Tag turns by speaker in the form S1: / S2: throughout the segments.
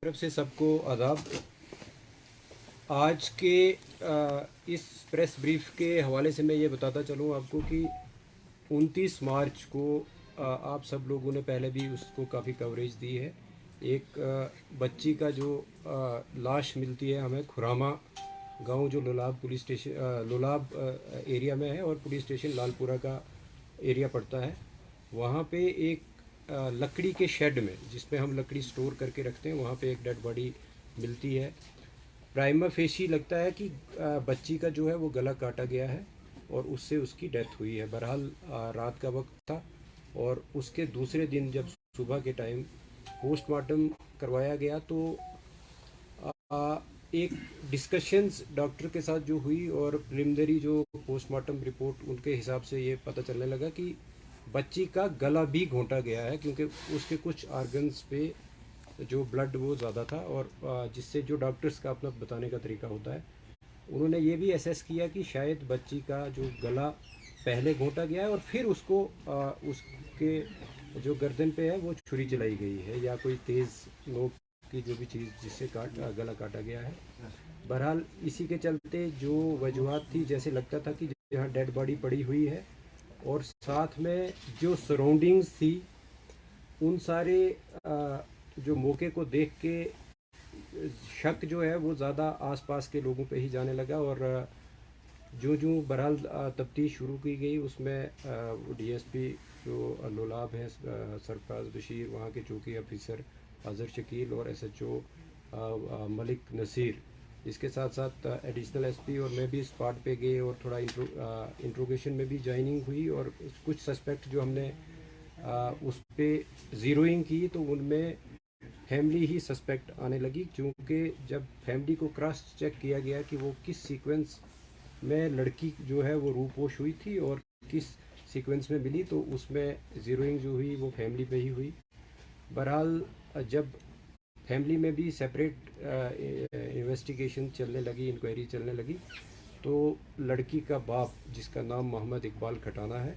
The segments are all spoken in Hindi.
S1: तरफ से सबको आदाब। आज के इस प्रेस ब्रीफ के हवाले से मैं ये बताता चलूँ आपको कि 29 मार्च को आप सब लोगों ने पहले भी उसको काफ़ी कवरेज दी है। एक बच्ची का जो लाश मिलती है हमें खुरामा गांव, जो Lolab police station Lolab area में है और पुलिस स्टेशन लालपुरा का एरिया पड़ता है। वहाँ पे एक लकड़ी के शेड में, जिसमें हम लकड़ी स्टोर करके रखते हैं, वहाँ पे एक डेड बॉडी मिलती है। प्राइमा फेशी लगता है कि बच्ची का जो है वो गला काटा गया है और उससे उसकी डेथ हुई है। बहरहाल रात का वक्त था और उसके दूसरे दिन जब सुबह के टाइम पोस्टमार्टम करवाया गया तो एक डिस्कशंस डॉक्टर के साथ जो हुई और प्रिलिमिनरी जो पोस्टमार्टम रिपोर्ट उनके हिसाब से ये पता चलने लगा कि बच्ची का गला भी घोंटा गया है, क्योंकि उसके कुछ आर्गन्स पे जो ब्लड वो ज़्यादा था और जिससे जो डॉक्टर्स का अपना बताने का तरीका होता है, उन्होंने ये भी असेस किया कि शायद बच्ची का जो गला पहले घोंटा गया है और फिर उसको उसके जो गर्दन पे है वो छुरी चलाई गई है या कोई तेज़ नोक की जो भी चीज़ जिससे गला काटा गया है। बहरहाल इसी के चलते जो वजूहत थी, जैसे लगता था कि जहाँ डेड बॉडी पड़ी हुई है और साथ में जो सराउंडिंग्स थी, उन सारे जो मौके को देख के शक जो है वो ज़्यादा आसपास के लोगों पे ही जाने लगा। और जो जो बहरहाल तफ्तीश शुरू की गई उसमें डीएसपी जो लोलाब है सरफराज बशीर, वहाँ के चौकी ऑफिसर अजहर शकील और एसएचओ मलिक नसीर, इसके साथ साथ एडिशनल एसपी और मैं भी स्पॉट पे गए और थोड़ा इंट्रोगेशन में भी ज्वाइनिंग हुई। और कुछ सस्पेक्ट जो हमने उस पर ज़ीरोइंग की तो उनमें फैमिली ही सस्पेक्ट आने लगी, क्योंकि जब फैमिली को क्रॉस चेक किया गया कि वो किस सीक्वेंस में लड़की जो है वो रूपोश हुई थी और किस सीक्वेंस में मिली, तो उसमें ज़ीरोइंग जो हुई वो फैमिली पे ही हुई। बहरहाल जब फैमिली में भी सेपरेट इन्वेस्टिगेशन चलने लगी, इंक्वायरी चलने लगी, तो लड़की का बाप, जिसका नाम मोहम्मद इकबाल खटाना है,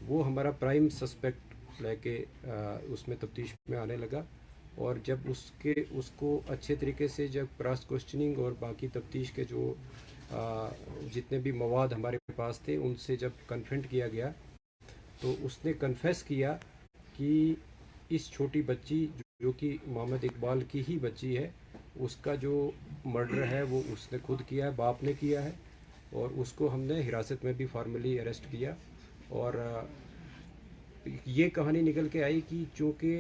S1: वो हमारा प्राइम सस्पेक्ट लेके उसमें तफ्तीश में आने लगा। और जब उसको अच्छे तरीके से जब क्रॉस क्वेश्चनिंग और बाकी तफ्तीश के जो जितने भी मवाद हमारे पास थे उनसे जब कन्फ्रंट किया गया, तो उसने कन्फेस किया कि इस छोटी बच्ची जो कि मोहम्मद इकबाल की ही बच्ची है, उसका जो मर्डर है वो उसने खुद किया है, बाप ने किया है। और उसको हमने हिरासत में भी फॉर्मली अरेस्ट किया। और ये कहानी निकल के आई कि चूँकि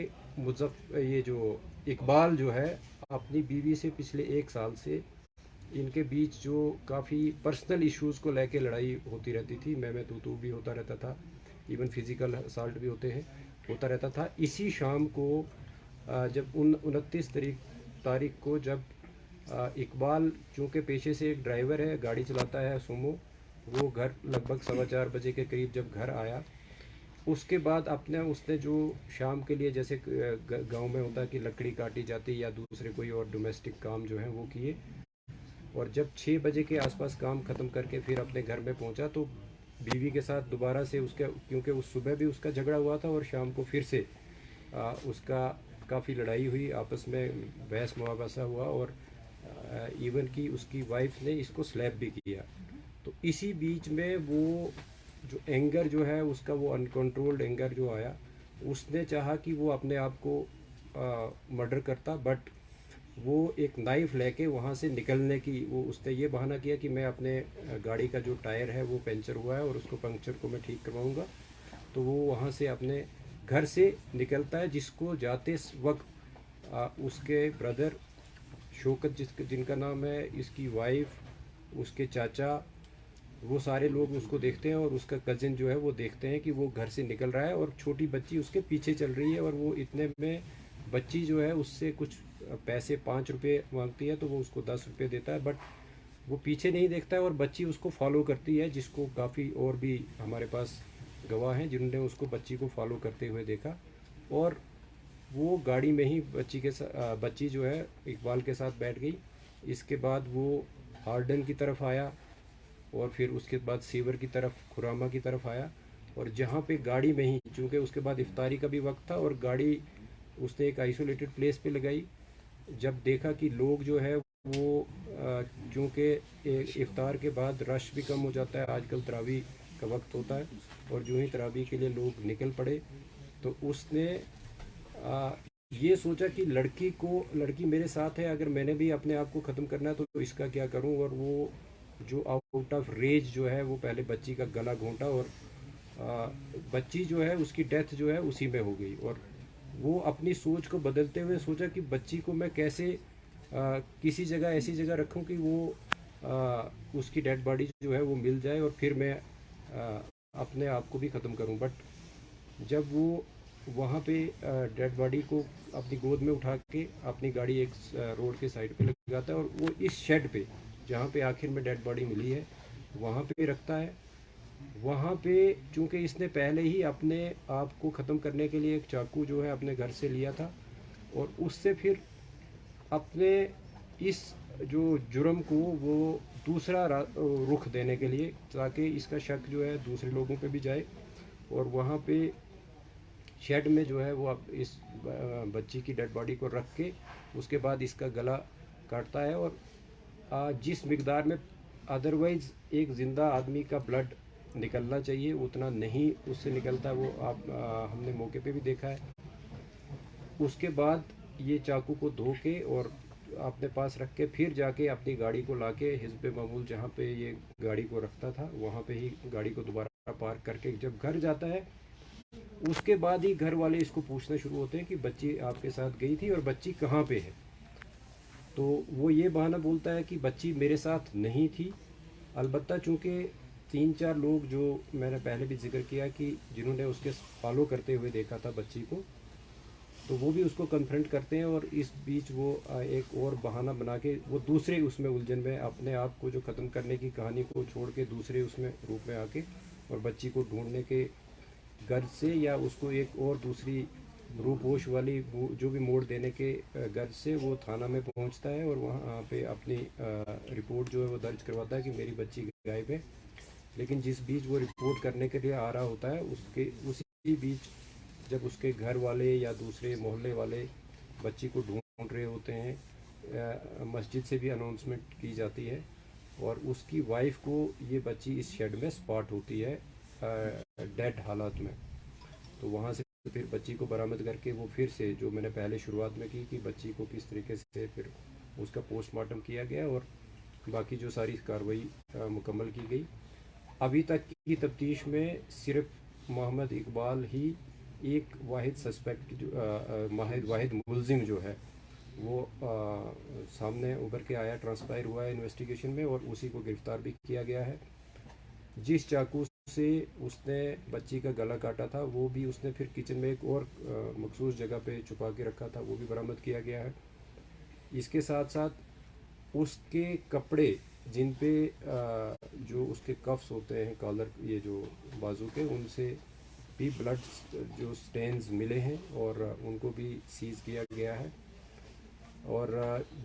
S1: ये जो इकबाल जो है अपनी बीवी से पिछले 1 साल से इनके बीच जो काफ़ी पर्सनल इश्यूज़ को लेके लड़ाई होती रहती थी, मैं तू भी होता रहता था, इवन फिज़िकल असाल्ट भी होता रहता था। इसी शाम को जब 29 तारीख को जब इकबाल चूँकि पेशे से एक ड्राइवर है, गाड़ी चलाता है सुमो, वो घर लगभग 4:15 बजे के करीब जब घर आया, उसके बाद अपने उसने जो शाम के लिए जैसे गांव में होता है कि लकड़ी काटी जाती या दूसरे कोई और डोमेस्टिक काम जो है वो किए। और जब 6 बजे के आसपास काम ख़त्म करके फिर अपने घर में पहुंचा तो बीवी के साथ दोबारा से उसका, क्योंकि उस सुबह भी उसका झगड़ा हुआ था और शाम को फिर से उसका काफ़ी लड़ाई हुई, आपस में बहस मुआवजा हुआ और इवन की उसकी वाइफ ने इसको स्लैप भी किया। तो इसी बीच में वो जो एंगर जो है उसका, वो अनकंट्रोल्ड एंगर जो आया, उसने चाहा कि वो अपने आप को मर्डर करता, बट वो एक नाइफ़ लेके वहाँ से निकलने की वो उसने ये बहाना किया कि मैं अपने गाड़ी का जो टायर है वो पंचर हुआ है और उसको पंक्चर को मैं ठीक करवाऊँगा। तो वो वहाँ से अपने घर से निकलता है, जिसको जाते वक्त उसके ब्रदर शौकत जिनका नाम है, इसकी वाइफ, उसके चाचा, वो सारे लोग उसको देखते हैं और उसका कज़न जो है वो देखते हैं कि वो घर से निकल रहा है और छोटी बच्ची उसके पीछे चल रही है। और वो इतने में बच्ची जो है उससे कुछ पैसे 5 रुपये मांगती है तो वो उसको 10 रुपये देता है, बट वो पीछे नहीं देखता है और बच्ची उसको फॉलो करती है, जिसको काफ़ी और भी हमारे पास गवाह हैं जिन्होंने उसको बच्ची को फॉलो करते हुए देखा। और वो गाड़ी में ही बच्ची जो है इकबाल के साथ बैठ गई। इसके बाद वो हार्डन की तरफ आया और फिर उसके बाद सीवर की तरफ, खुरामा की तरफ आया। और जहाँ पे गाड़ी में ही, चूँकि उसके बाद इफ्तारी का भी वक्त था और गाड़ी उसने एक आइसोलेटेड प्लेस पे लगाई, जब देखा कि लोग जो है वो चूँकि इफ्तार के बाद रश भी कम हो जाता है, आजकल तरावी का वक्त होता है, और जो ही तरावी के लिए लोग निकल पड़े, तो उसने आ, ये सोचा कि लड़की मेरे साथ है, अगर मैंने भी अपने आप को ख़त्म करना है तो इसका क्या करूं। और वो जो आउट ऑफ रेज जो है वो पहले बच्ची का गला घोंटा, और आ, बच्ची जो है उसकी डेथ जो है उसी में हो गई। और वो अपनी सोच को बदलते हुए सोचा कि बच्ची को मैं कैसे किसी जगह ऐसी जगह रखूं कि वो उसकी डेड बॉडी जो है वो मिल जाए, और फिर मैं अपने आप को भी ख़त्म करूं। बट जब वो वहाँ पे डेड बॉडी को अपनी गोद में उठा के अपनी गाड़ी एक रोड के साइड पे लगाता है, और वो इस शेड पे जहाँ पे आखिर में डेड बॉडी मिली है वहाँ पे रखता है। वहाँ पे चूँकि इसने पहले ही अपने आप को ख़त्म करने के लिए एक चाकू जो है अपने घर से लिया था, और उससे फिर अपने इस जो जुर्म को वो दूसरा रुख देने के लिए, ताकि इसका शक जो है दूसरे लोगों पे भी जाए, और वहाँ पे शेड में जो है वो अब इस बच्ची की डेड बॉडी को रख के उसके बाद इसका गला काटता है। और जिस मिकदार में अदरवाइज़ एक ज़िंदा आदमी का ब्लड निकलना चाहिए उतना नहीं उससे निकलता, वो हमने मौके पे भी देखा है। उसके बाद ये चाकू को धो के और अपने पास रख के फिर जाके अपनी गाड़ी को लाके हिस्ब मामूल जहाँ पे ये गाड़ी को रखता था वहाँ पे ही गाड़ी को दोबारा पार्क करके जब घर जाता है, उसके बाद ही घर वाले इसको पूछना शुरू होते हैं कि बच्ची आपके साथ गई थी और बच्ची कहाँ पे है। तो वो ये बहाना बोलता है कि बच्ची मेरे साथ नहीं थी। अलबत्ता चूँकि 3-4 लोग जो मैंने पहले भी जिक्र किया कि जिन्होंने उसके फॉलो करते हुए देखा था बच्ची को, तो वो भी उसको कन्फ्रंट करते हैं, और इस बीच वो एक और बहाना बना के वो दूसरे उसमें उलझन में अपने आप को जो ख़त्म करने की कहानी को छोड़ के दूसरे उसमें रूप में आके और बच्ची को ढूंढने के गर्ज से या उसको एक और दूसरी रूपोश वाली जो भी मोड़ देने के गर्ज से वो थाना में पहुंचता है, और वहाँ पे अपनी रिपोर्ट जो है वो दर्ज करवाता है कि मेरी बच्ची गायब है। लेकिन जिस बीच वो रिपोर्ट करने के लिए आ रहा होता है उसी बीच जब उसके घर वाले या दूसरे मोहल्ले वाले बच्ची को ढूंढ रहे होते हैं, मस्जिद से भी अनाउंसमेंट की जाती है, और उसकी वाइफ को ये बच्ची इस शेड में स्पॉट होती है डेड हालात में। तो वहाँ से फिर बच्ची को बरामद करके वो फिर से जो मैंने पहले शुरुआत में की कि बच्ची को किस तरीके से फिर उसका पोस्टमार्टम किया गया और बाकी जो सारी कार्रवाई मुकम्मल की गई। अभी तक की तफ्तीश में सिर्फ मोहम्मद इकबाल ही एक वाहिद सस्पेक्ट जो वाहिद मुलजिम जो है वो सामने उभर के आया, ट्रांसपायर हुआ है इन्वेस्टिगेशन में, और उसी को गिरफ़्तार भी किया गया है। जिस चाकू से उसने बच्ची का गला काटा था वो भी उसने फिर किचन में एक और मखसूस जगह पे छुपा के रखा था, वो भी बरामद किया गया है। इसके साथ साथ उसके कपड़े जिन पे जो उसके कफ्स होते हैं कॉलर ये जो बाजू के, उनसे भी ब्लड जो स्टेन्स मिले हैं और उनको भी सीज़ किया गया है। और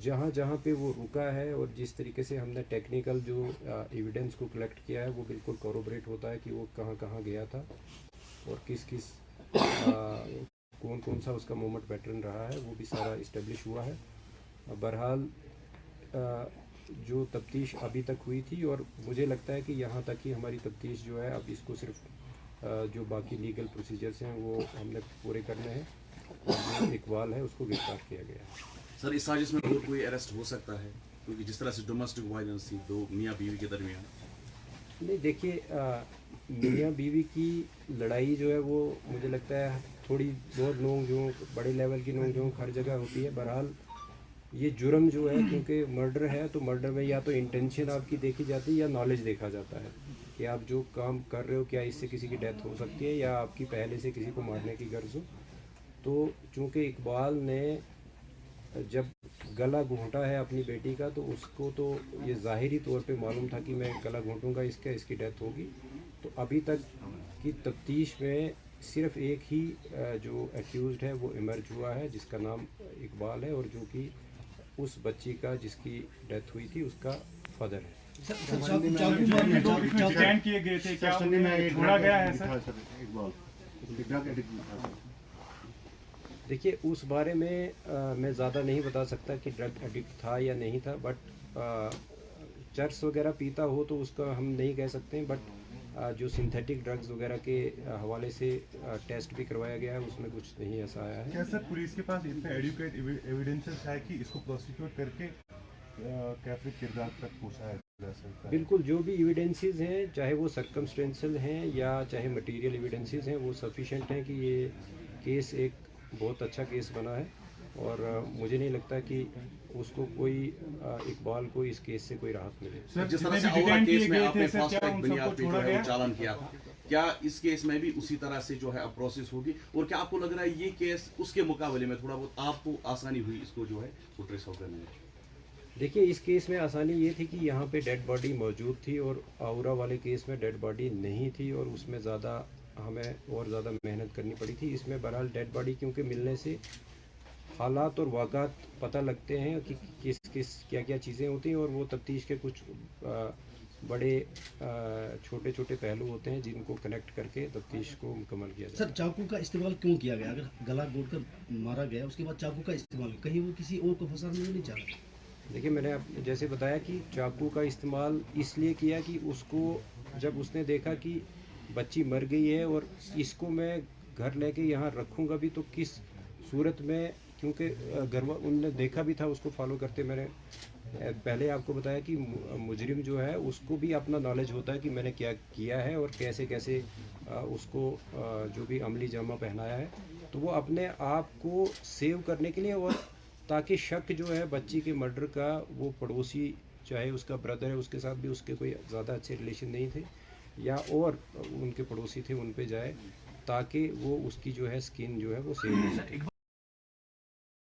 S1: जहाँ जहाँ पे वो रुका है और जिस तरीके से हमने टेक्निकल जो एविडेंस को कलेक्ट किया है वो बिल्कुल कॉरोबरेट होता है कि वो कहाँ कहाँ गया था और किस किस कौन कौन सा उसका मूवमेंट पैटर्न रहा है, वो भी सारा इस्टेब्लिश हुआ है। बहरहाल जो तफ्तीश अभी तक हुई थी, और मुझे लगता है कि यहाँ तक ही हमारी तफ्तीश जो है, अब इसको सिर्फ जो बाकी लीगल प्रोसीजर्स हैं वो हमने पूरे करने हैं, और जो इकबाल है उसको गिरफ्तार किया गया है।
S2: सर इस साजिश में और कोई अरेस्ट हो सकता है, क्योंकि जिस तरह से डोमेस्टिक वायलेंस थी दो मियाँ बीवी के दरमियान?
S1: नहीं, देखिए मियाँ बीवी की लड़ाई जो है वो मुझे लगता है थोड़ी बहुत नोक झोंक बड़े लेवल की नोक झोंक हर जगह होती है। बहरहाल ये जुर्म जो है, क्योंकि मर्डर है तो मर्डर में या तो इंटेंशन आपकी देखी जाती है या नॉलेज देखा जाता है कि आप जो काम कर रहे हो क्या इससे किसी की डेथ हो सकती है या आपकी पहले से किसी को मारने की गर्ज हो। तो चूँकि इकबाल ने जब गला घोंटा है अपनी बेटी का, तो उसको तो ये ज़ाहिरी तौर पे मालूम था कि मैं गला घोंटूंगा इसकी डेथ होगी। तो अभी तक की तफ्तीश में सिर्फ एक ही जो एक्यूज़्ड है वो इमर्ज हुआ है, जिसका नाम इकबाल है, और जो कि उस बच्ची का जिसकी डेथ हुई थी उसका फादर है।
S3: डिटेन किए गए थे, क्या छोड़ा गया है सर?
S1: देखिए उस बारे में मैं ज़्यादा नहीं बता सकता कि ड्रग एडिक्ट था या नहीं था, बट चर्स वगैरह पीता हो तो उसका हम नहीं कह सकते हैं, बट जो सिंथेटिक ड्रग्स वगैरह के हवाले से टेस्ट भी करवाया गया है, उसमें कुछ नहीं ऐसा आया है।
S3: क्या सर पुलिस के पास इतने एडुकेट एविडेंसेस है कि इसको प्रोसिक्यूट करके कैफे किरदार तक पहुंचाया जा सकता है?
S1: बिल्कुल, जो भी एविडेंसेस हैं, चाहे वो सर्कमस्टेंशियल हैं या चाहे मटेरियल एविडेंसेस हैं, वो सफिशेंट हैं कि ये केस एक बहुत अच्छा केस बना है। और मुझे नहीं लगता कि उसको कोई इकबाल को इस केस से कोई राहत मिले।
S3: सर
S2: जिस तरह
S3: जितने
S2: से
S3: भी
S2: औरा
S3: डिटेन
S2: केस
S3: किए
S2: में
S3: गए
S2: आपने
S3: थे सर,
S2: फास्ट
S3: क्या
S2: ट्रैक
S3: उन
S2: बुनियाद
S3: सबको
S2: पे जो
S3: छोड़ा
S2: है वो
S3: गया?
S2: चालान किया था, क्या इस केस में भी उसी तरह से जो है अब प्रोसेस होगी? और क्या आपको लग रहा है ये केस उसके मुकाबले में थोड़ा बहुत आपको आसानी हुई इसको जो है वो ट्रेस आउट करने में?
S1: देखिए इस केस में आसानी ये थी कि यहाँ पे डेड बॉडी मौजूद थी और औरा वाले केस में डेड बॉडी नहीं थी, और उसमें ज़्यादा हमें और ज़्यादा मेहनत करनी पड़ी थी। इसमें बहरहाल डेड बॉडी क्योंकि मिलने से हालात और वाक़ात पता लगते हैं कि किस किस क्या क्या चीज़ें होती हैं, और वो तफ्तीश के कुछ बड़े छोटे छोटे पहलू होते हैं जिनको कनेक्ट करके तफ्तीश को मुकम्मल किया जाता
S4: सर चाकू का इस्तेमाल क्यों किया गया? अगर गला घोटकर मारा गया उसके बाद चाकू का इस्तेमाल, कहीं वो किसी और को फंसाना नहीं चाह रहा?
S1: है। देखिए मैंने आप जैसे बताया कि चाकू का इस्तेमाल इसलिए किया कि उसको जब उसने देखा कि बच्ची मर गई है और इसको मैं घर लेके यहाँ रखूँगा भी तो किस सूरत में, क्योंकि उनने देखा भी था उसको फॉलो करते। मैंने पहले आपको बताया कि मुजरिम जो है उसको भी अपना नॉलेज होता है कि मैंने क्या किया है और कैसे कैसे उसको जो भी अमली जामा पहनाया है, तो वो अपने आप को सेव करने के लिए और ताकि शक जो है बच्ची के मर्डर का, वो पड़ोसी चाहे उसका ब्रदर है उसके साथ भी उसके कोई ज़्यादा अच्छे रिलेशन नहीं थे या और उनके पड़ोसी थे उन पे जाए, ताकि वो उसकी जो है स्किन जो है वो सेव हो सके।